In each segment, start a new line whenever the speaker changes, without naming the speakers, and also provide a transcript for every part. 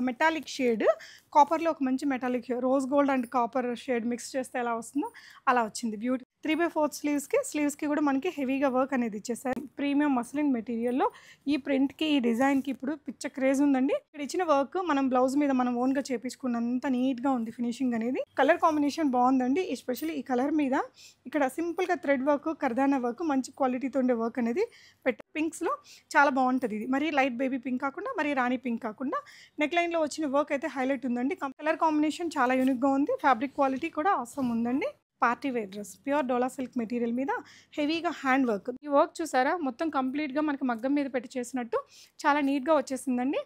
Metallic shade కాపర్లో ఒక మంచి metallic rose gold and copper shade mix చేస్తే ఎలా వస్తుందో అలా వచ్చింది. బ్యూటీ 3/4 స్లీవ్స్కి కూడా మనకి హెవీగా వర్క్ అనేది ఇచ్చేసారు. ప్రీమియం మస్లిన్ మెటీరియల్లో ఈ ప్రింట్కి ఈ డిజైన్కి ఇప్పుడు పిచ్చ క్రేజ్ ఉందండి. ఇక్కడ ఇచ్చిన వర్క్ మనం బ్లౌజ్ మీద మనం ఓన్గా చేపించుకున్నంత నీట్గా ఉంది ఫినిషింగ్ అనేది. కలర్ కాంబినేషన్ బాగుందండి. ఎస్పెషల్లీ ఈ కలర్ మీద ఇక్కడ సింపుల్గా థ్రెడ్ వర్క్ కర్దానా వర్క్ మంచి క్వాలిటీతో ఉండే వర్క్ అనేది పింక్స్లో చాలా బాగుంటుంది. ఇది మరి లైట్ బేబీ పింక్ కాకుండా మరి రాణి పింక్ కాకుండా నెక్ లైన్లో వచ్చిన వర్క్ అయితే హైలైట్ ఉందండి. కలర్ కాంబినేషన్ చాలా యూనిక్గా ఉంది. ఫ్యాబ్రిక్ క్వాలిటీ కూడా అవసరం ఉందండి. పార్టీ వేర్ డ్రెస్ ప్యూర్ డోలా సిల్క్ మెటీరియల్ మీద హెవీగా హ్యాండ్ వర్క్. ఈ వర్క్ చూసారా మొత్తం కంప్లీట్గా మనకి మగ్గం మీద పెట్టి చేసినట్టు చాలా నీట్గా వచ్చేసిందండి.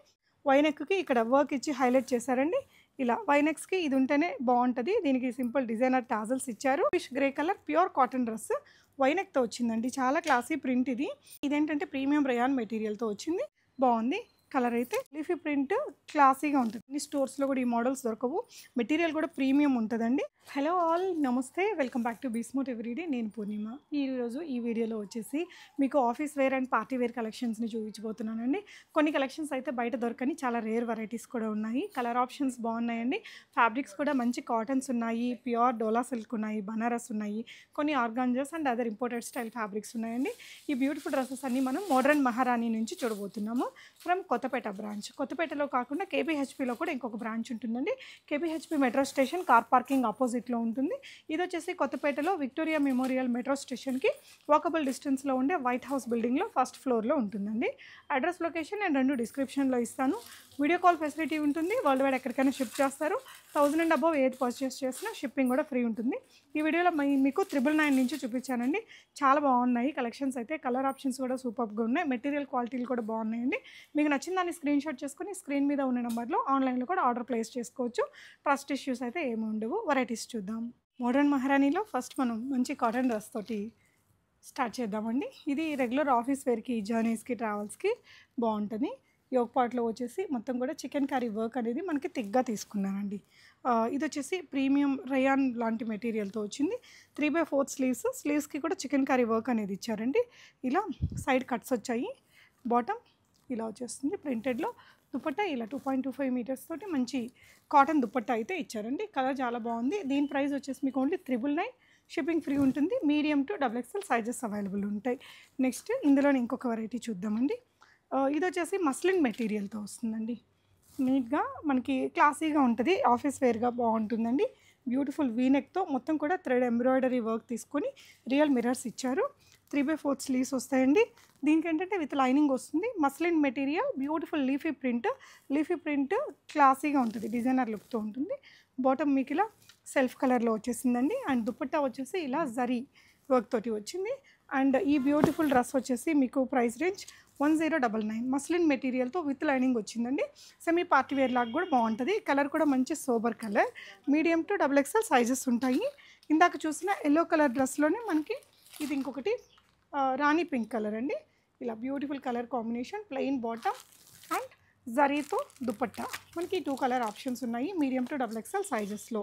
వైనెక్కి ఇక్కడ వర్క్ ఇచ్చి హైలైట్ చేశారండి. ఇలా వైనెక్స్కి ఇది ఉంటేనే బాగుంటుంది. దీనికి సింపుల్ డిజైనర్ టాజల్స్ ఇచ్చారు. Fish grey colour pure cotton dress వైనెక్తో వచ్చిందండి. చాలా క్లాసీ ప్రింట్ ఇది. ఇదేంటంటే ప్రీమియం రయాన్ మెటీరియల్తో వచ్చింది. బాగుంది. కలర్ అయితే లీఫీ ప్రింట్ క్లాసీగా ఉంటుంది. అన్ని స్టోర్స్లో కూడా ఈ మోడల్స్ దొరకవు. మెటీరియల్ కూడా ప్రీమియం ఉంటుందండి. హలో ఆల్, నమస్తే, వెల్కమ్ బ్యాక్ టు బీస్మోట్ ఎవ్రీడే. నేను పూర్ణిమ. ఈరోజు ఈ వీడియోలో వచ్చేసి మీకు office wear and party wear కలెక్షన్స్ని చూపించబోతున్నానండి. కొన్ని కలెక్షన్స్ అయితే బయట దొరకని చాలా రేర్ వెరైటీస్ కూడా ఉన్నాయి. కలర్ ఆప్షన్స్ బాగున్నాయండి. ఫ్యాబ్రిక్స్ కూడా మంచి కాటన్స్ ఉన్నాయి, ప్యూర్ డోలా సిల్క్ ఉన్నాయి, బనారస్ ఉన్నాయి, కొన్ని organzas and other imported style fabrics ఉన్నాయండి. ఈ బ్యూటిఫుల్ డ్రెస్సెస్ అన్ని మనం మోడర్న్ మహారాణి నుంచి చూడబోతున్నాము. From Kothapet branch. కొత్తపేటలో కాకుండా కేపీహెచ్పీలో కూడా ఇంకొక బ్రాంచ్ ఉంటుందండి. KPHB metro station car parking ఆపోజిట్లో ఉంటుంది. ఇది వచ్చేసి కొత్తపేటలో విక్టోరియా మెమోరియల్ మెట్రో స్టేషన్కి వాకబుల్ డిస్టెన్స్లో ఉండే వైట్ హౌస్ బిల్డింగ్లో ఫస్ట్ ఫ్లోర్లో ఉంటుందండి. అడ్రస్ లొకేషన్ నేను రెండు డిస్క్రిప్షన్లో ఇస్తాను. వీడియో కాల్ ఫెసిలిటీ ఉంటుంది. వరల్డ్ వైడ్ ఎక్కడికైనా షిప్ చేస్తారు. 1000 అండ్ అబవ్ ఏది పర్చేస్ చేసినా షిప్పింగ్ కూడా ఫ్రీ ఉంటుంది. ఈ వీడియోలో మీకు 999 నుంచి చూపించానండి. చాలా బాగున్నాయి కలెక్షన్స్ అయితే. కలర్ ఆప్షన్స్ కూడా సూపర్గా ఉన్నాయి. మెటీరియల్ క్వాలిటీలు కూడా బాగున్నాయండి. మీకు నచ్చిన దాన్ని స్క్రీన్ షాట్ చేసుకుని స్క్రీన్ మీద ఉన్న నెంబర్లో ఆన్లైన్లో కూడా ఆర్డర్ ప్లేస్ చేసుకోవచ్చు. ట్రస్ట్ ఇష్యూస్ అయితే ఏమి ఉండవు. వెరైటీస్ చూద్దాం. మోడర్న్ మహారాణిలో ఫస్ట్ మనం మంచి కాటన్ డ్రెస్ తోటి స్టార్ట్ చేద్దామండి. ఇది రెగ్యులర్ ఆఫీస్ వేర్కి, జర్నీస్కి, ట్రావెల్స్కి బాగుంటుంది. యోగ్ పార్ట్లో వచ్చేసి మొత్తం కూడా చికెన్ కర్రీ వర్క్ అనేది మనకి థిక్గా తీసుకున్నానండి. ఇది వచ్చేసి ప్రీమియం రయాన్ లాంటి మెటీరియల్తో వచ్చింది. 3/4 స్లీవ్స్కి కూడా చికెన్ కర్రీ వర్క్ అనేది ఇచ్చారండి. ఇలా సైడ్ కట్స్ వచ్చాయి. బాటమ్ ఇలా వచ్చేస్తుంది ప్రింటెడ్లో. దుపట్టా ఇలా 2.25 మీటర్స్ తోటి మంచి కాటన్ దుపట్టా అయితే ఇచ్చారండి. కలర్ చాలా బాగుంది. దీని ప్రైస్ వచ్చేసి మీకు ఓన్లీ 999. షిప్పింగ్ ఫ్రీ ఉంటుంది. Medium to XXL sizes available ఉంటాయి. నెక్స్ట్ ఇందులో ఇంకొక వెరైటీ చూద్దామండి. ఇది వచ్చేసి మస్లిన్ మెటీరియల్తో వస్తుందండి. నీట్గా మనకి క్లాసీగా ఉంటుంది. ఆఫీస్ వేర్గా బాగుంటుందండి. బ్యూటిఫుల్ వీనెక్తో మొత్తం కూడా థ్రెడ్ ఎంబ్రాయిడరీ వర్క్ తీసుకొని రియల్ మిరర్స్ ఇచ్చారు. 3/4 స్లీవ్స్ వస్తాయండి. దీనికి ఏంటంటే విత్ లైనింగ్ వస్తుంది. Muslin material, beautiful leafy print క్లాసీగా ఉంటుంది. డిజైనర్ లుక్తో ఉంటుంది. బాటమ్ మీకు ఇలా సెల్ఫ్ కలర్లో వచ్చేసిందండి. అండ్ దుపట్టా వచ్చేసి ఇలా జరీ వర్క్ తోటి వచ్చింది. అండ్ ఈ బ్యూటిఫుల్ డ్రెస్ వచ్చేసి మీకు ప్రైస్ రేంజ్ 1099. మస్లిన్ మెటీరియల్తో విత్ లైనింగ్ వచ్చిందండి. సెమీ పార్టీ వేర్ లాగా కూడా బాగుంటుంది. కలర్ కూడా మంచి sober colour. Medium to XXL sizes ఉంటాయి. ఇందాక చూసిన ఎల్లో కలర్ డ్రెస్లోనే మనకి ఇది ఇంకొకటి రాణి పింక్ కలర్ అండి. ఇలా beautiful colour combination, plain bottom and జరీతో దుపట్టా. మనకి 2 కలర్ ఆప్షన్స్ ఉన్నాయి మీడియం టు XXL సైజెస్లో.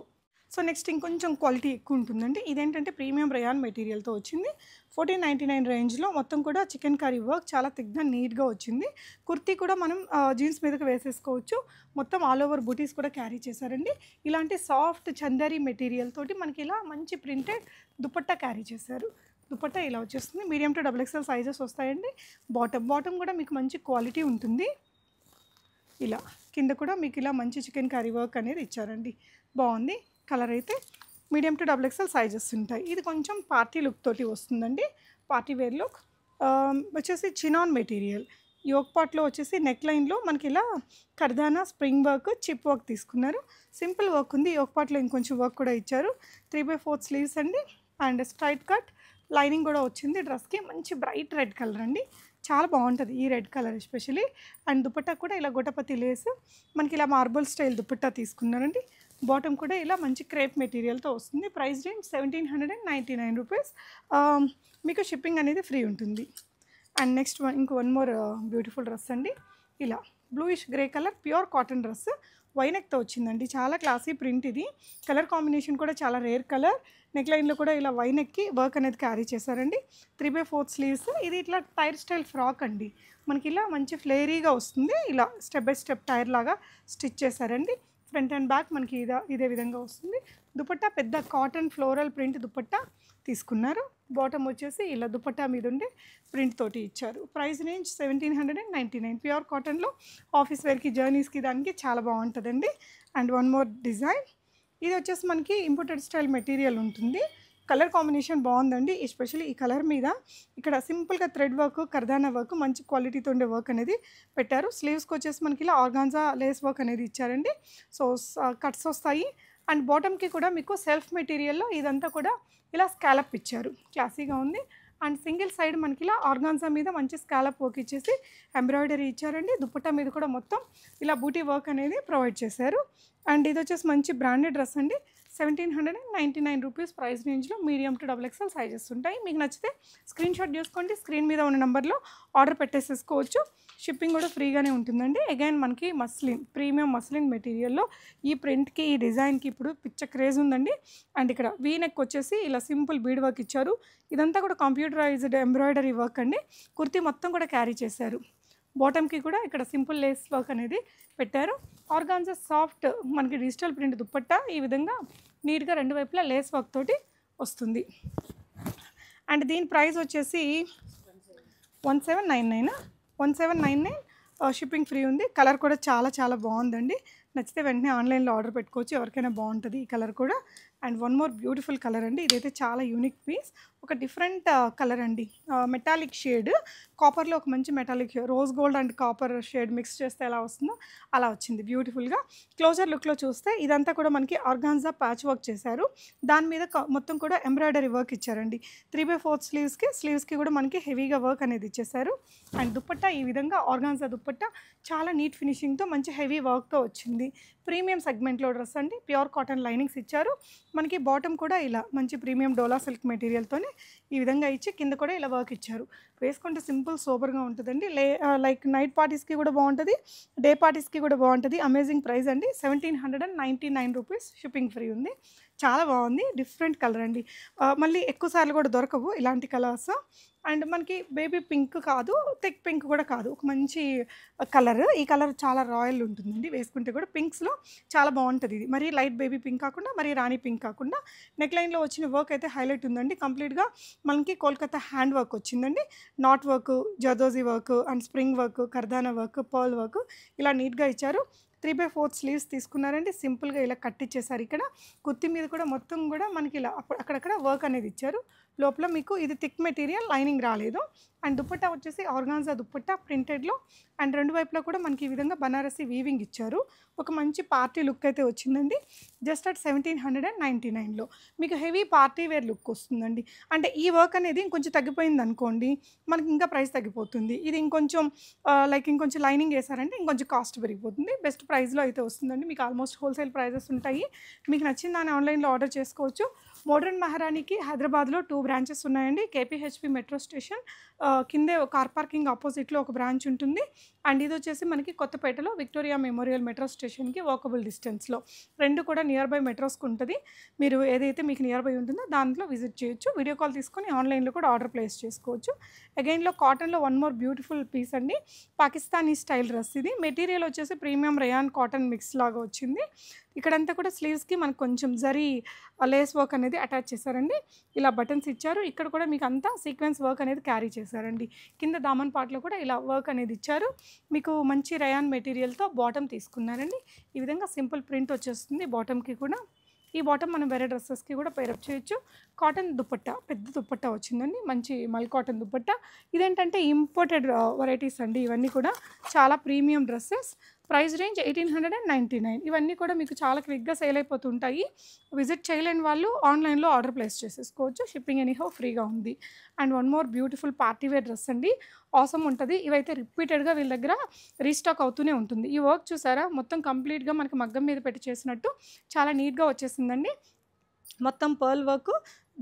సో నెక్స్ట్ ఇంకొంచెం క్వాలిటీ ఎక్కువ ఉంటుందండి. ఇదేంటంటే ప్రీమియం రయాన్ మెటీరియల్తో వచ్చింది. 1499 రేంజ్లో మొత్తం కూడా చికెన్ కర్రీ వర్క్ చాలా థిక్గా నీట్గా వచ్చింది. కుర్తీ కూడా మనం జీన్స్ మీదకి వేసేసుకోవచ్చు. మొత్తం ఆల్ ఓవర్ బూటీస్ కూడా క్యారీ చేశారండి. ఇలాంటి సాఫ్ట్ చందరీ మెటీరియల్ తోటి మనకి ఇలా మంచి ప్రింటెడ్ దుపట్టా క్యారీ చేశారు. దుపట్టా ఇలా వచ్చేస్తుంది. మీడియం టు XXL సైజెస్ వస్తాయండి. బాటమ్ కూడా మీకు మంచి క్వాలిటీ ఉంటుంది. ఇలా కింద కూడా మీకు ఇలా మంచి చికెన్ కర్రీ వర్క్ అనేది ఇచ్చారండి. బాగుంది. కలర్ అయితే మీడియం టు XXL సైజెస్ ఉంటాయి. ఇది కొంచెం పార్టీ లుక్ తోటి వస్తుందండి. పార్టీ వేర్ లుక్ వచ్చేసి చినాన్ మెటీరియల్. యోగ్ పార్ట్లో వచ్చేసి నెక్ లైన్లో మనకి ఇలా కర్దానా స్ప్రింగ్ వర్క్, చిప్ వర్క్ తీసుకున్నారు. సింపుల్ వర్క్ ఉంది. యోగ్ పార్ట్లో ఇంకొంచెం వర్క్ కూడా ఇచ్చారు. 3/4 స్లీవ్స్ అండి. అండ్ స్ట్రైట్ కట్ లైనింగ్ కూడా వచ్చింది. డ్రెస్కి మంచి బ్రైట్ రెడ్ కలర్ అండి. చాలా బాగుంటుంది ఈ red colour especially. And dupatta కూడా ఇలా గొటపతి లేస్ మనకి ఇలా మార్బుల్ స్టైల్ దుపట్టా తీసుకున్నారండి. బాటమ్ కూడా ఇలా మంచి క్రేప్ మెటీరియల్తో వస్తుంది. Price range 1799 rupees. మీకు షిప్పింగ్ అనేది ఫ్రీ ఉంటుంది. And next one more beautiful dress అండి. ఇలా bluish grey colour pure cotton dress వైనెక్తో వచ్చిందండి. చాలా క్లాసీ ప్రింట్ ఇది. కలర్ కాంబినేషన్ కూడా చాలా రేర్ కలర్. నెక్ లైన్లో కూడా ఇలా వైనెక్కి వర్క్ అనేది క్యారీ చేశారండి. 3/4 స్లీవ్స్. ఇది ఇట్లా టైర్ స్టైల్ ఫ్రాక్ అండి. మనకి ఇలా మంచి ఫ్లేరీగా వస్తుంది. ఇలా స్టెప్ బై స్టెప్ టైర్ లాగా స్టిచ్ చేశారండి. ఫ్రంట్ అండ్ బ్యాక్ మనకి ఇదే విధంగా వస్తుంది. దుపట్టా పెద్ద కాటన్ ఫ్లోరల్ ప్రింట్ దుపట్టా తీసుకున్నారు. బాటమ్ వచ్చేసి ఇలా దుపట్టా మీద ఉండే ప్రింట్ తోటి ఇచ్చారు. Price range 1799. ప్యూర్ కాటన్లో ఆఫీస్ వేర్కి, జర్నీస్కి దానికి చాలా బాగుంటుందండి. అండ్ వన్ మోర్ డిజైన్, ఇది వచ్చేసి మనకి ఇంపోర్టెడ్ స్టైల్ మెటీరియల్ ఉంటుంది. కలర్ కాంబినేషన్ బాగుందండి. ఎస్పెషల్లీ ఈ కలర్ మీద ఇక్కడ సింపుల్గా థ్రెడ్ వర్క్, కర్దానా వర్క్, మంచి క్వాలిటీతో ఉండే వర్క్ అనేది పెట్టారు. స్లీవ్స్కి వచ్చేసి మనకి ఇలా ఆర్గాన్జా లేస్ వర్క్ అనేది ఇచ్చారండి. సో కట్స్ వస్తాయి. అండ్ బాటమ్కి కూడా మీకు సెల్ఫ్ మెటీరియల్లో ఇదంతా కూడా ఇలా స్కాలప్ ఇచ్చారు. క్లాసీగా ఉంది. అండ్ సింగిల్ సైడ్ మనకి ఇలా ఆర్గాన్జా మీద మంచి స్కాలప్ వర్క్ ఇచ్చేసి ఎంబ్రాయిడరీ ఇచ్చారండి. దుపట్టా మీద కూడా మొత్తం ఇలా బూటీ వర్క్ అనేది ప్రొవైడ్ చేశారు. అండ్ ఇది వచ్చేసి మంచి బ్రాండెడ్ డ్రెస్ అండి. 1799 రూపీస్ ప్రైస్ రేంజ్లో మీడియం టు XXL సైజెస్ ఉంటాయి. మీకు నచ్చితే స్క్రీన్ షాట్ చూసుకోండి. స్క్రీన్ మీద ఉన్న నెంబర్లో ఆర్డర్ పెట్టేసేసుకోవచ్చు. షిప్పింగ్ కూడా ఫ్రీగానే ఉంటుందండి. అగైన్ మనకి మస్లిన్, ప్రీమియం మస్లిన్ మెటీరియల్లో ఈ ప్రింట్కి, ఈ డిజైన్కి ఇప్పుడు పిచ్చ క్రేజ్ ఉందండి. అండ్ ఇక్కడ వీ నెక్ వచ్చేసి ఇలా సింపుల్ బీడ్ వర్క్ ఇచ్చారు. ఇదంతా కూడా కంప్యూటరైజ్డ్ ఎంబ్రాయిడరీ వర్క్ అండి. కుర్తీ మొత్తం కూడా క్యారీ చేశారు. బాటమ్కి కూడా ఇక్కడ సింపుల్ లేస్ వర్క్ అనేది పెట్టారు. ఆర్గాన్జా సాఫ్ట్ మనకి డిజిటల్ ప్రింట్ దుపట్టా ఈ విధంగా నీట్గా రెండు వైపులా లేస్ వర్క్ తోటి వస్తుంది. అండ్ దీని ప్రైస్ వచ్చేసి 1799 షిప్పింగ్ ఫ్రీ ఉంది. కలర్ కూడా చాలా చాలా బాగుందండి. నచ్చితే వెంటనే ఆన్లైన్లో ఆర్డర్ పెట్టుకోవచ్చు. ఎవరికైనా బాగుంటుంది ఈ కలర్ కూడా. And one more beautiful colour అండి. ఇదైతే చాలా యూనిక్ పీస్. ఒక డిఫరెంట్ కలర్ అండి. మెటాలిక్ షేడ్, కాపర్లో ఒక మంచి metallic rose gold and copper shade mix చేస్తే ఎలా వస్తుందో అలా వచ్చింది బ్యూటిఫుల్గా. క్లోజర్ లుక్లో చూస్తే ఇదంతా కూడా మనకి ఆర్గాన్జా ప్యాచ్ వర్క్ చేశారు. దాని మీద మొత్తం కూడా ఎంబ్రాయిడరీ వర్క్ ఇచ్చారండి. 3/4 స్లీవ్స్కి కూడా మనకి హెవీగా వర్క్ అనేది ఇచ్చేసారు. అండ్ దుపట్టా ఈ విధంగా ఆర్గాన్జా దుపట్టా చాలా నీట్ ఫినిషింగ్తో మంచి హెవీ వర్క్తో వచ్చింది. ప్రీమియం సెగ్మెంట్లో డ్రెస్ అండి. ప్యూర్ కాటన్ లైనింగ్స్ ఇచ్చారు. మనకి బాటమ్ కూడా ఇలా మంచి ప్రీమియం డోలా సిల్క్ మెటీరియల్తోనే ఈ విధంగా ఇచ్చి కింద కూడా ఇలా వర్క్ ఇచ్చారు. వేసుకుంటే సింపుల్ సూపర్గా ఉంటుందండి. లైక్ నైట్ పార్టీస్కి కూడా బాగుంటుంది, డే పార్టీస్కి కూడా బాగుంటుంది. అమేజింగ్ ప్రైస్ అండి. 1799 రూపీస్ షిప్పింగ్ ఫ్రీ ఉంది. చాలా బాగుంది. డిఫరెంట్ కలర్ అండి. మళ్ళీ ఎక్కువ సార్లు కూడా దొరకవు ఇలాంటి కలర్స్. అండ్ మనకి బేబీ పింక్ కాదు, థిక్ పింక్ కూడా కాదు, ఒక మంచి కలర్. ఈ కలర్ చాలా రాయల్ ఉంటుందండి. వేసుకుంటే కూడా పింక్స్లో చాలా బాగుంటుంది. ఇది మరీ లైట్ బేబీ పింక్ కాకుండా, మరీ రాణి పింక్ కాకుండా. నెక్ లైన్లో వచ్చిన వర్క్ అయితే హైలైట్ ఉందండి. కంప్లీట్గా మనకి కోల్కతా హ్యాండ్ వర్క్ వచ్చిందండి. Knot work, zardozi work and spring work, kardana work, pearl work ఇలా నీట్గా ఇచ్చారు. 3/4 స్లీవ్స్ తీసుకున్నారండి. సింపుల్గా ఇలా కట్టిచ్చేసారు. ఇక్కడ కుర్తి మీద కూడా మొత్తం కూడా మనకి ఇలా అక్కడక్కడ వర్క్ అనేది ఇచ్చారు. లోపల మీకు ఇది థిక్ మెటీరియల్, లైనింగ్ రాలేదు. అండ్ దుపట్టా వచ్చేసి ఆర్గాన్జా దుపట్టా ప్రింటెడ్లో. అండ్ రెండు వైపులా కూడా మనకి ఈ విధంగా బనారసి వీవింగ్ ఇచ్చారు. ఒక మంచి పార్టీ లుక్ అయితే వచ్చిందండి. జస్ట్ అట్ 1799లో మీకు హెవీ పార్టీ వేర్ లుక్ వస్తుందండి. అంటే ఈ వర్క్ అనేది ఇంకొంచెం తగ్గిపోయింది అనుకోండి, మనకి ఇంకా ప్రైస్ తగ్గిపోతుంది. ఇది ఇంకొంచెం ఇంకొంచెం లైనింగ్ వేసారంటే ఇంకొంచెం కాస్ట్ పెరిగిపోతుంది. బెస్ట్ ప్రైస్లో అయితే వస్తుందండి. మీకు ఆల్మోస్ట్ హోల్సేల్ ప్రైజెస్ ఉంటాయి. మీకు నచ్చిన దాన్ని ఆన్లైన్లో ఆర్డర్ చేసుకోవచ్చు. మోడర్న్ మహారాణికి హైదరాబాద్లో 2 బ్రాంచెస్ ఉన్నాయండి. కేపీహెచ్పి మెట్రో స్టేషన్ కిందే కార్ పార్కింగ్ ఆపోజిట్లో ఒక బ్రాంచ్ ఉంటుంది. అండ్ ఇది వచ్చేసి మనకి కొత్తపేటలో విక్టోరియా మెమోరియల్ మెట్రో స్టేషన్కి వాకబుల్ డిస్టెన్స్లో. రెండు కూడా నియర్ బై మెట్రోస్కి ఉంటుంది. మీరు ఏదైతే మీకు నియర్ బై ఉంటుందో దాంట్లో విజిట్ చేయొచ్చు. వీడియో కాల్ తీసుకొని ఆన్లైన్లో కూడా ఆర్డర్ ప్లేస్ చేసుకోవచ్చు. అగైన్లో కాటన్లో వన్ మోర్ బ్యూటిఫుల్ పీస్ అండి. Pakistani style dress. ఇది మెటీరియల్ వచ్చేసి ప్రీమియం రేయాన్ కాటన్ మిక్స్ లాగా వచ్చింది. ఇక్కడంతా కూడా స్లీవ్స్కి మనకు కొంచెం జరీ లేస్ వర్క్ అనేది అటాచ్ చేశారండి. ఇలా బటన్స్ ఇచ్చారు. ఇక్కడ కూడా మీకు అంతా సీక్వెన్స్ వర్క్ అనేది క్యారీ చేశారండి. కింద దామన్ పార్ట్లో కూడా ఇలా వర్క్ అనేది ఇచ్చారు. మీకు మంచి రయాన్ మెటీరియల్తో బాటమ్ తీసుకున్నారండి. ఈ విధంగా సింపుల్ ప్రింట్ వచ్చేస్తుంది బాటమ్కి కూడా. ఈ బాటమ్ మనం వేరే డ్రెస్సెస్కి కూడా పేరప్ చేయొచ్చు. కాటన్ దుపట్టా, పెద్ద దుపట్టా వచ్చిందండి. మంచి మల్ కాటన్ దుపట్టా. ఇదేంటంటే ఇంపోర్టెడ్ వెరైటీస్ అండి. ఇవన్నీ కూడా చాలా ప్రీమియం డ్రెస్సెస్. Price range 1899. ఇవన్నీ కూడా మీకు చాలా క్విక్గా సేల్ అయిపోతుంటాయి. విజిట్ చేయలేని వాళ్ళు ఆన్లైన్లో ఆర్డర్ ప్లేస్ చేసేసుకోవచ్చు. షిప్పింగ్ ఎనీహౌ ఫ్రీగా ఉంది. And one more beautiful party wear dress అండి. ఆసమ్ ఉంటుంది. ఇవైతే రిపీటెడ్గా వీళ్ళ దగ్గర రీస్టాక్ అవుతూనే ఉంటుంది. ఈ వర్క్ చూసారా, మొత్తం కంప్లీట్గా మనకి మగ్గం మీద పెట్టి చేసినట్టు చాలా నీట్గా వచ్చేసిందండి. మొత్తం పర్ల్ వర్క్,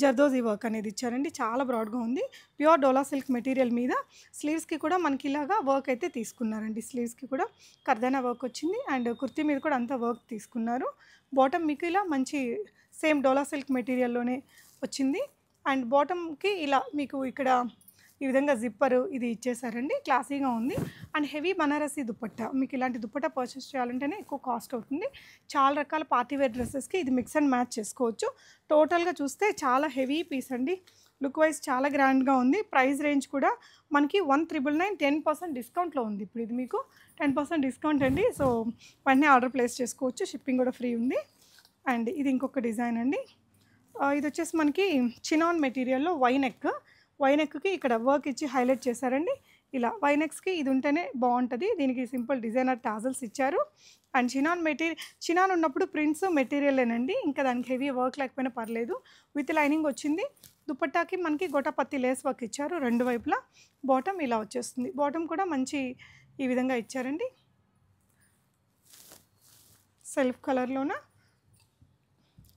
జర్దోజీ వర్క్ అనేది ఇచ్చారండి. చాలా బ్రాడ్గా ఉంది. ప్యూర్ డోలా సిల్క్ మెటీరియల్ మీద స్లీవ్స్కి కూడా మనకి ఇలాగా వర్క్ అయితే తీసుకున్నారండి. స్లీవ్స్కి కూడా కర్దానా వర్క్ వచ్చింది. అండ్ కుర్తీ మీద కూడా అంతా వర్క్ తీసుకున్నారు. బాటమ్ మీకు ఇలా మంచి సేమ్ డోలా సిల్క్ మెటీరియల్లోనే వచ్చింది. అండ్ బాటమ్కి ఇలా మీకు ఇక్కడ ఈ విధంగా జిప్పరు ఇది ఇచ్చేసారండి. క్లాసీగా ఉంది. And heavy Banarasi dupatta. మీకు ఇలాంటి దుపట్టా పర్చేస్ చేయాలంటేనే ఎక్కువ కాస్ట్ అవుతుంది. చాలా రకాల పార్టీ వేర్ డ్రెస్సెస్‌కి ఇది మిక్స్ అండ్ మ్యాచ్ చేసుకోవచ్చు. టోటల్‌గా చూస్తే చాలా హెవీ పీస్ అండి. లుక్ వైజ్ చాలా గ్రాండ్‌గా ఉంది. ప్రైస్ రేంజ్ కూడా మనకి 1999 10% డిస్కౌంట్‌లో ఉంది. ఇప్పుడు ఇది మీకు 10% డిస్కౌంట్ అండి. సో, వెంటనే ఆర్డర్ ప్లేస్ చేసుకోవచ్చు. షిప్పింగ్ కూడా ఫ్రీ ఉంది. అండ్ ఇది ఇంకొక డిజైన్ అండి. ఇదొచ్చేసి మనకి చినాన్ మెటీరియల్‌లో వై నెక్‌కి ఇక్కడ వర్క్ ఇచ్చి హైలైట్ చేశారండి. ఇలా వై నెక్స్‌కి ఇది ఉంటేనే బావుంటది. దీనికి సింపుల్ డిజైనర్ టాజల్స్ ఇచ్చారు. అండ్ చినాన్ ఉన్నప్పుడు ప్రింట్స్ మెటీరియలేనండి. ఇంకా దానికి హెవీ వర్క్ లేకపోయినా పర్లేదు. విత్ లైనింగ్ వచ్చింది. దుపట్టాకి మనకి గోటాపత్తి లేస్ వర్క్ ఇచ్చారు 2 వైపులా. బాటమ్ ఇలా వచ్చేస్తుంది. బాటమ్ కూడా మంచి ఈ విధంగా ఇచ్చారండి. సెల్ఫ్ కలర్‌లోన.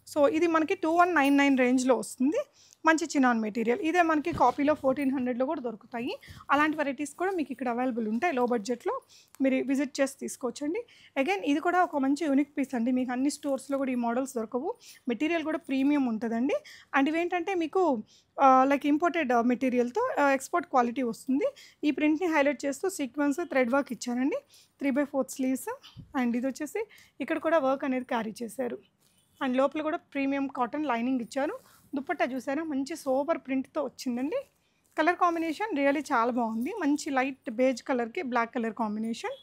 సో, ఇది మనకి 2199 రేంజ్‌లో వస్తుంది. మంచి చినాన్ మెటీరియల్. ఇదే మనకి కాపీలో 1400లో కూడా దొరుకుతాయి. అలాంటి వెరైటీస్ కూడా మీకు ఇక్కడ అవైలబుల్ ఉంటాయి. లో బడ్జెట్‌లో మీరు విజిట్ చేసి తీసుకోవచ్చండి. అగైన్ ఇది కూడా ఒక మంచి యూనిక్ పీస్ అండి. మీకు అన్ని స్టోర్స్‌లో కూడా ఈ మోడల్స్ దొరకవు. మెటీరియల్ కూడా ప్రీమియం ఉంటదండి. అండ్ ఇవేంటంటే మీకు లైక్ ఇంపోర్టెడ్ మెటీరియల్‌తో ఎక్స్‌పోర్ట్ క్వాలిటీ వస్తుంది. ఈ ప్రింట్‌ని హైలైట్ చేస్తూ సీక్వెన్స్, థ్రెడ్ వర్క్ ఇచ్చారండి. 3/4 స్లీవ్స్. అండ్ ఇదొచ్చేసి ఇక్కడ కూడా వర్క్ అనేది క్యారీ చేశారు. అండ్ లోపల కూడా ప్రీమియం కాటన్ లైనింగ్ ఇచ్చారు. దుపట్టా చూసారా మంచి సోబర్ ప్రింట్‌తో వచ్చిందండి. కలర్ కాంబినేషన్ రియల్లీ చాలా బాగుంది. మంచి లైట్ బేజ్ కలర్‌కి black colour combination.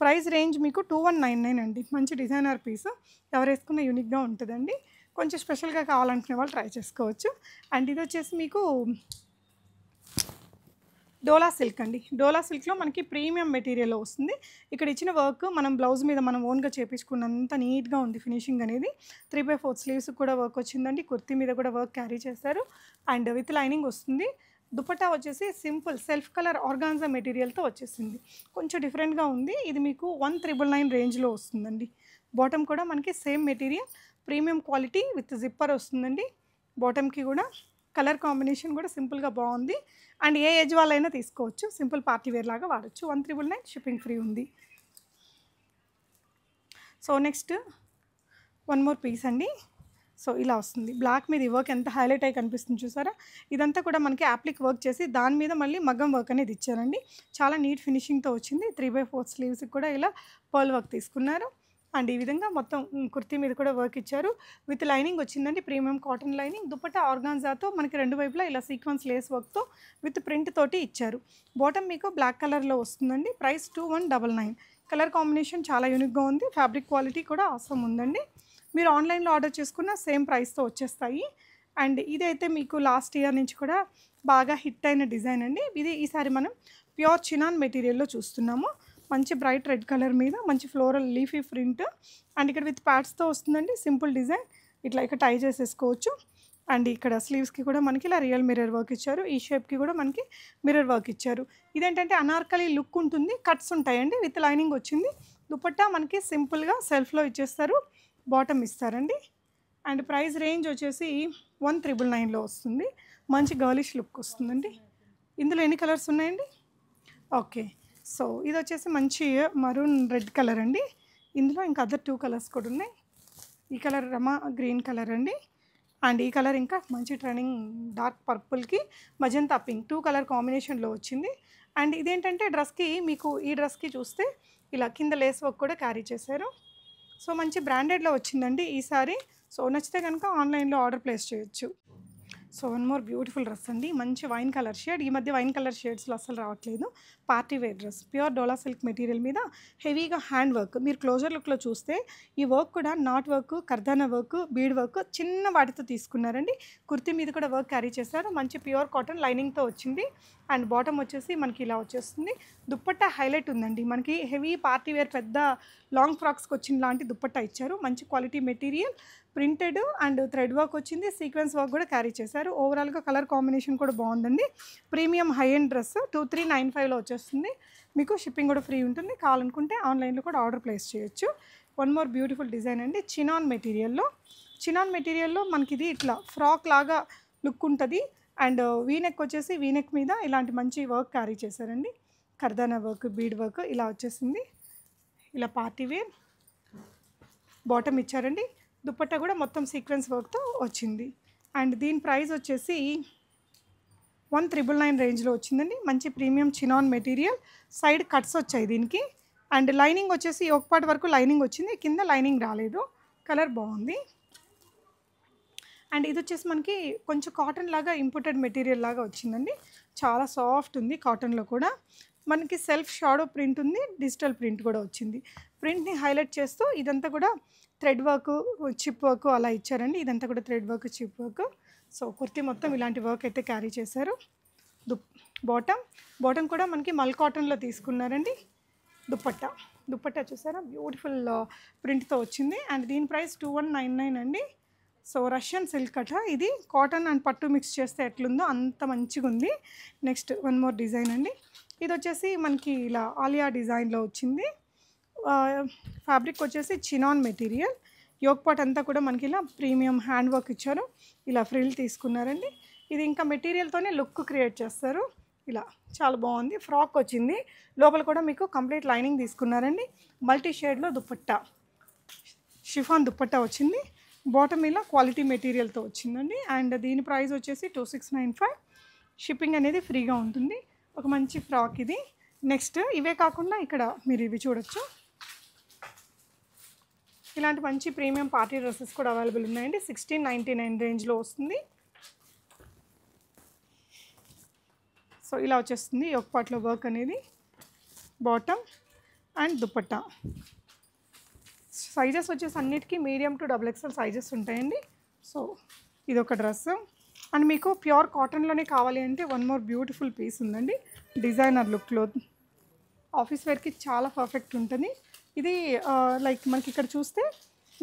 Price range మీకు 2199 అండి. మంచి డిజైనర్ పీస్. ఎవరు వేసుకున్న యూనిక్‌గా ఉంటదండి. కొంచెం స్పెషల్‌గా కావాలనుకునే వాళ్ళు ట్రై చేసుకోవచ్చు. అండ్ ఇదొచ్చేసి మీకు డోలా సిల్క్ అండి. డోలా సిల్క్‌లో మనకి ప్రీమియం మెటీరియల్‌లో వస్తుంది. ఇక్కడ ఇచ్చిన వర్క్ మనం బ్లౌజ్ మీద మనం ఓన్‌గా చేపించుకున్నంత నీట్‌గా ఉంది ఫినిషింగ్ అనేది. 3/4 స్లీవ్స్‌కి కూడా వర్క్ వచ్చిందండి. కుర్తీ మీద కూడా వర్క్ క్యారీ చేశారు. అండ్ విత్ లైనింగ్ వస్తుంది. దుపట్టా వచ్చేసి సింపుల్ సెల్ఫ్ కలర్ ఆర్గాన్జా మెటీరియల్‌తో వచ్చేసింది. కొంచెం డిఫరెంట్‌గా ఉంది. ఇది మీకు 1999 రేంజ్‌లో వస్తుందండి. బాటమ్ కూడా మనకి same material premium quality with zipper వస్తుందండి. బాటమ్‌కి కూడా కలర్ కాంబినేషన్ కూడా సింపుల్‌గా బాగుంది. అండ్ ఏ ఏజ్ వాళ్ళైనా తీసుకోవచ్చు. సింపుల్ పార్టీ వేర్ లాగా వాడొచ్చు. 1999 షిప్పింగ్ ఫ్రీ ఉంది. So, next one more piece అండి. సో, ఇలా వస్తుంది. బ్లాక్ మీద ఈ వర్క్ ఎంత హైలైట్ అయ్యి కనిపిస్తుంది చూసారా? ఇదంతా కూడా మనకి యాప్లిక్ వర్క్ చేసి దాని మీద మళ్ళీ మగ్గం వర్క్ అనేది ఇచ్చారండి. చాలా నీట్ ఫినిషింగ్‌తో వచ్చింది. 3/4 స్లీవ్స్‌కి కూడా ఇలా పర్ల్ వర్క్ తీసుకున్నారు. అండ్ ఈ విధంగా మొత్తం కుర్తీ మీద కూడా వర్క్ ఇచ్చారు. విత్ లైనింగ్ వచ్చిందండి. Premium cotton lining. దుపట్టా ఆర్గాన్జాతో మనకి 2 వైపులా ఇలా సీక్వెన్స్ లేస్ వర్క్‌తో విత్ ప్రింట్ తోటి ఇచ్చారు. బాటమ్ మీకు బ్లాక్ కలర్‌లో వస్తుందండి. ప్రైస్ 2199. కలర్ కాంబినేషన్ చాలా యూనిక్‌గా ఉంది. ఫ్యాబ్రిక్ క్వాలిటీ కూడా ఆసమ్ ఉందండి. మీరు ఆన్లైన్‌లో ఆర్డర్ చేసుకున్న సేమ్ ప్రైస్‌తో వచ్చేస్తాయి. అండ్ ఇదైతే మీకు లాస్ట్ ఇయర్ నుంచి కూడా బాగా హిట్ అయిన డిజైన్ అండి. ఇది ఈసారి మనం ప్యూర్ చినాన్ మెటీరియల్‌లో చూస్తున్నాము. మంచి బ్రైట్ రెడ్ కలర్ మీద మంచి ఫ్లోరల్ లీఫీ ప్రింట్. అండ్ ఇక్కడ విత్ ప్యాడ్స్‌తో వస్తుందండి. Simple design. ఇట్లా ఇక్కడ టై చేసేసుకోవచ్చు. అండ్ ఇక్కడ స్లీవ్స్‌కి కూడా మనకి ఇలా రియల్ మిర్రర్ వర్క్ ఇచ్చారు. ఈ షేప్‌కి కూడా మనకి మిర్రర్ వర్క్ ఇచ్చారు. ఇదేంటంటే అనార్కలి లుక్ ఉంటుంది. కట్స్ ఉంటాయండి. విత్ లైనింగ్ వచ్చింది. దుపట్టా మనకి సింపుల్‌గా సెల్ఫ్‌లో ఇచ్చేస్తారు. బాటమ్ ఇస్తారండి. అండ్ ప్రైస్ రేంజ్ వచ్చేసి 1999లో వస్తుంది. మంచి గర్లిష్ లుక్ వస్తుందండి. ఇందులో ఎన్ని కలర్స్ ఉన్నాయండి? ఓకే. సో, ఇదొచ్చేసి మంచి మరూన్ రెడ్ కలర్ అండి. ఇందులో ఇంకా అదర్ 2 కలర్స్ కూడా ఉన్నాయి. ఈ కలర్ రమా గ్రీన్ కలర్ అండి. అండ్ ఈ కలర్ ఇంకా మంచి ట్రెండింగ్ డార్క్ పర్పుల్‌కి మజంతా పింక్ 2 కలర్ కాంబినేషన్‌లో వచ్చింది. అండ్ ఇదేంటంటే మీకు ఈ డ్రెస్‌కి చూస్తే ఇలా కింద లేస్ వర్క్ కూడా క్యారీ చేశారు. సో, మంచి బ్రాండెడ్‌లో వచ్చిందండి ఈసారి. సో, నచ్చితే కనుక ఆన్లైన్‌లో ఆర్డర్ ప్లేస్ చేయొచ్చు. So, one more beautiful dress అండి. మంచి వైన్ కలర్ షేడ్. ఈ మధ్య వైన్ కలర్ షేడ్స్‌లో అస్సలు రావట్లేదు. Party wear dress. ప్యూర్ డోలా సిల్క్ మెటీరియల్ మీద హెవీగా హ్యాండ్ వర్క్. మీరు క్లోజర్ లుక్‌లో చూస్తే ఈ వర్క్ కూడా knot work, kardana work, bead work చిన్న వాటితో తీసుకున్నారండి. కుర్తీ మీద కూడా వర్క్ క్యారీ చేశారు. మంచి ప్యూర్ కాటన్ లైనింగ్‌తో వచ్చింది. అండ్ బాటమ్ వచ్చేసి మనకి ఇలా వచ్చేస్తుంది. దుపట్టా హైలైట్ ఉందండి. మనకి హెవీ పార్టీ వేర్ పెద్ద లాంగ్ ఫ్రాక్స్‌కి వచ్చిన లాంటి దుపట్టా ఇచ్చారు. మంచి quality material printed and thread work వచ్చింది. సీక్వెన్స్ వర్క్ కూడా క్యారీ చేశారు. ఓవరాల్‌గా కలర్ కాంబినేషన్ కూడా బాగుందండి. ప్రీమియం హై ఎండ్ డ్రెస్ 2395లో వచ్చేస్తుంది. మీకు షిప్పింగ్ కూడా ఫ్రీ ఉంటుంది. కావాలనుకుంటే ఆన్లైన్‌లో కూడా ఆర్డర్ ప్లేస్ చేయొచ్చు. వన్ మోర్ బ్యూటిఫుల్ డిజైన్ అండి. చినాన్ మెటీరియల్‌లో మనకి ఇది ఇట్లా ఫ్రాక్ లాగా లుక్ ఉంటుంది. అండ్ వీనెక్ వచ్చేసి వీనెక్ మీద ఇలాంటి మంచి వర్క్ క్యారీ చేశారండి. కర్దానా వర్క్, బీడ్ వర్క్ ఇలా వచ్చేసింది. ఇలా పార్టీ వేర్ బాటమ్ ఇచ్చారండి. దుపట్టా కూడా మొత్తం సీక్వెన్స్ వర్క్‌తో వచ్చింది. అండ్ దీని ప్రైస్ వచ్చేసి 1,999 రేంజ్లో వచ్చిందండి. మంచి premium chinon material, side cuts వచ్చాయి దీనికి. అండ్ లైనింగ్ వచ్చేసి ఒక పార్ట్ వరకు లైనింగ్ వచ్చింది, కింద లైనింగ్ రాలేదు. కలర్ బాగుంది. అండ్ ఇది వచ్చేసి మనకి కొంచెం కాటన్ లాగా ఇంపోర్టెడ్ మెటీరియల్ లాగా వచ్చిందండి. చాలా సాఫ్ట్ ఉంది, కాటన్లో కూడా. మనకి సెల్ఫ్ షాడో ప్రింట్ ఉంది, డిజిటల్ ప్రింట్ కూడా వచ్చింది. ప్రింట్ని హైలైట్ చేస్తూ ఇదంతా కూడా థ్రెడ్ వర్క్, చిప్ వర్క్ అలా ఇచ్చారండి. ఇదంతా కూడా thread work, chip work. So kurti మొత్తం ఇలాంటి వర్క్ అయితే క్యారీ చేశారు. బాటమ్ కూడా మనకి మల్ కాటన్లో తీసుకున్నారండి. దుప్పట్టా చూసారా, బ్యూటిఫుల్ ప్రింట్తో వచ్చింది. అండ్ దీని ప్రైస్ 2199 అండి. సో రష్యన్ సిల్క్ అట, ఇది కాటన్ అండ్ పట్టు మిక్స్ చేస్తే ఎట్లుందో అంత మంచిగా ఉంది. నెక్స్ట్ వన్ మోర్ డిజైన్ అండి. ఇది వచ్చేసి మనకి ఇలా ఆలియా డిజైన్లో వచ్చింది. ఫ్యాబ్రిక్ వచ్చేసి చినాన్ మెటీరియల్. యోక్ పాట్ అంతా కూడా మనకి ఇలా ప్రీమియం హ్యాండ్ వర్క్ ఇచ్చారు. ఇలా ఫ్రిల్ తీసుకున్నారండి. ఇది ఇంకా మెటీరియల్తోనే లుక్ క్రియేట్ చేస్తారు. ఇలా చాలా బాగుంది. ఫ్రాక్ వచ్చింది, లోపల కూడా మీకు కంప్లీట్ లైనింగ్ తీసుకున్నారండి. మల్టీ షేడ్లో దుపట్టా, షిఫాన్ దుపట్టా వచ్చింది. బాటమ్ ఇలా క్వాలిటీ మెటీరియల్తో వచ్చిందండి. అండ్ దీని ప్రైస్ వచ్చేసి 2695. షిప్పింగ్ అనేది ఫ్రీగా ఉంటుంది. ఒక మంచి ఫ్రాక్ ఇది. నెక్స్ట్ ఇవే కాకుండా ఇక్కడ మీరు ఇవి చూడొచ్చు. ఇలాంటి మంచి ప్రీమియం పార్టీ డ్రెస్సెస్ కూడా అవైలబుల్ ఉన్నాయండి. 1699 రేంజ్లో వస్తుంది. సో ఇలా వచ్చేస్తుంది ఒక పార్ట్లో వర్క్ అనేది. బాటమ్ అండ్ దుపట్టా సైజెస్ వచ్చేసి అన్నిటికీ మీడియం టు XXL సైజెస్ ఉంటాయండి. సో ఇది ఒక డ్రెస్. అండ్ మీకు ప్యూర్ కాటన్లోనే కావాలి అంటే వన్ మోర్ బ్యూటిఫుల్ పీస్ ఉందండి. డిజైనర్ లుక్లో ఆఫీస్ వేర్కి చాలా పర్ఫెక్ట్ ఉంటుంది. ఇది లైక్ మనకి ఇక్కడ చూస్తే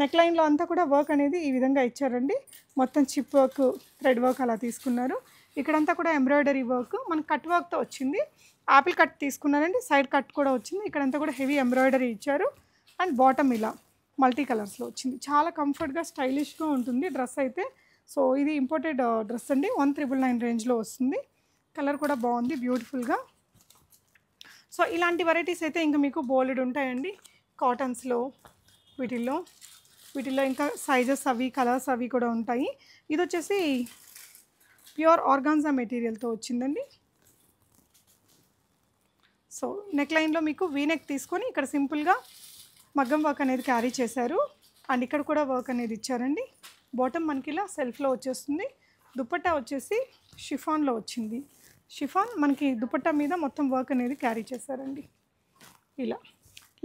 నెక్ లైన్లో అంతా కూడా వర్క్ అనేది ఈ విధంగా ఇచ్చారండి. మొత్తం చిప్ వర్క్, థ్రెడ్ వర్క్ అలా తీసుకున్నారు. ఇక్కడంతా కూడా ఎంబ్రాయిడరీ వర్క్, మనకి కట్ వర్క్తో వచ్చింది. యాపిల్ కట్ తీసుకున్నారండి, సైడ్ కట్ కూడా వచ్చింది. ఇక్కడంతా కూడా హెవీ ఎంబ్రాయిడరీ ఇచ్చారు. అండ్ బాటమ్ ఇలా మల్టీ కలర్స్లో వచ్చింది. చాలా కంఫర్ట్గా స్టైలిష్గా ఉంటుంది డ్రెస్ అయితే. సో ఇది ఇంపోర్టెడ్ డ్రెస్ అండి. 1999 రేంజ్లో వస్తుంది. కలర్ కూడా బాగుంది, బ్యూటిఫుల్గా. సో ఇలాంటి వెరైటీస్ అయితే ఇంకా మీకు బోలెడ్ ఉంటాయండి కాటన్స్లో. వీటిల్లో ఇంకా సైజెస్ అవి, కలర్స్ అవి కూడా ఉంటాయి. ఇది వచ్చేసి ప్యూర్ ఆర్గాన్జా మెటీరియల్తో వచ్చిందండి. సో నెక్ లైన్లో మీకు వీనెక్ తీసుకొని ఇక్కడ సింపుల్గా మగ్గం వర్క్ అనేది క్యారీ చేశారు. అండ్ ఇక్కడ కూడా వర్క్ అనేది ఇచ్చారండి. బాటమ్ మనకి ఇలా సెల్ఫ్లో వచ్చేస్తుంది. దుపట్టా వచ్చేసి షిఫాన్లో వచ్చింది. షిఫాన్ మనకి దుపట్టా మీద మొత్తం వర్క్ అనేది క్యారీ చేశారండి. ఇలా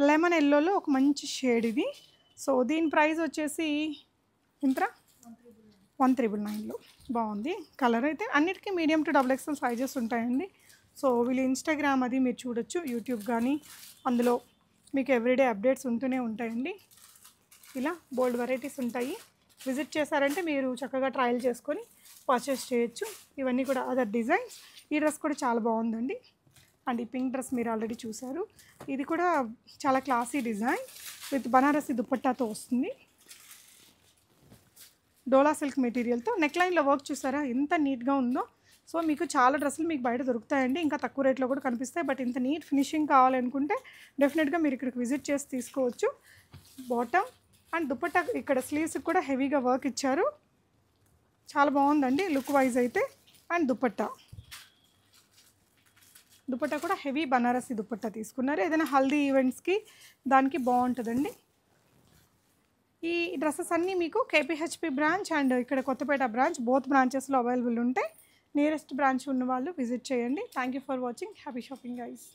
లెమన్ ఎల్లోలో ఒక మంచి షేడ్ ఇది. సో దీని ప్రైస్ వచ్చేసి ఎంత? 1399లో. బాగుంది కలర్ అయితే. అన్నిటికీ మీడియం టు XXL సైజెస్ ఉంటాయండి. సో వీళ్ళు ఇన్స్టాగ్రామ్ అది మీరు చూడొచ్చు, యూట్యూబ్ కానీ. అందులో మీకు ఎవ్రీడే అప్డేట్స్ ఉంటూనే ఉంటాయండి. ఇలా బోల్డ్ వెరైటీస్ ఉంటాయి. విజిట్ చేశారంటే మీరు చక్కగా ట్రయల్ చేసుకొని పర్చేస్ చేయొచ్చు. ఇవన్నీ కూడా అదర్ డిజైన్స్. ఈ డ్రెస్ కూడా చాలా బాగుందండి. అండ్ ఈ పింక్ డ్రెస్ మీరు ఆల్రెడీ చూసారు. ఇది కూడా చాలా క్లాసీ డిజైన్ విత్ బనారసి దుపట్టాతో వస్తుంది. డోలా సిల్క్ మెటీరియల్తో నెక్ లైన్లో వర్క్ చూసారా ఎంత నీట్గా ఉందో. సో మీకు చాలా డ్రెస్సులు మీకు బయట దొరుకుతాయండి, ఇంకా తక్కువ రేట్లో కూడా కనిపిస్తాయి. బట్ ఇంత నీట్ ఫినిషింగ్ కావాలనుకుంటే డెఫినెట్గా మీరు ఇక్కడికి విజిట్ చేసి తీసుకోవచ్చు. బాటమ్ అండ్ దుపట్టా ఇక్కడ స్లీవ్స్కి కూడా హెవీగా వర్క్ ఇచ్చారు. చాలా బాగుందండి లుక్ వైజ్ అయితే. అండ్ దుపట్టా కూడా హెవీ బనారసి దుపట్టా తీసుకున్నారు. ఏదైనా హల్దీ ఈవెంట్స్కి దానికి బాగుంటుందండి. ఈ డ్రెస్సెస్ అన్నీ మీకు KPHP బ్రాంచ్ అండ్ ఇక్కడ కొత్తపేట బ్రాంచ్, బోత్ బ్రాంచెస్లో అవైలబుల్ ఉంటాయి. నియరెస్ట్ బ్రాంచ్ ఉన్న వాళ్ళు విజిట్ చేయండి. Thank you for watching. Happy shopping guys.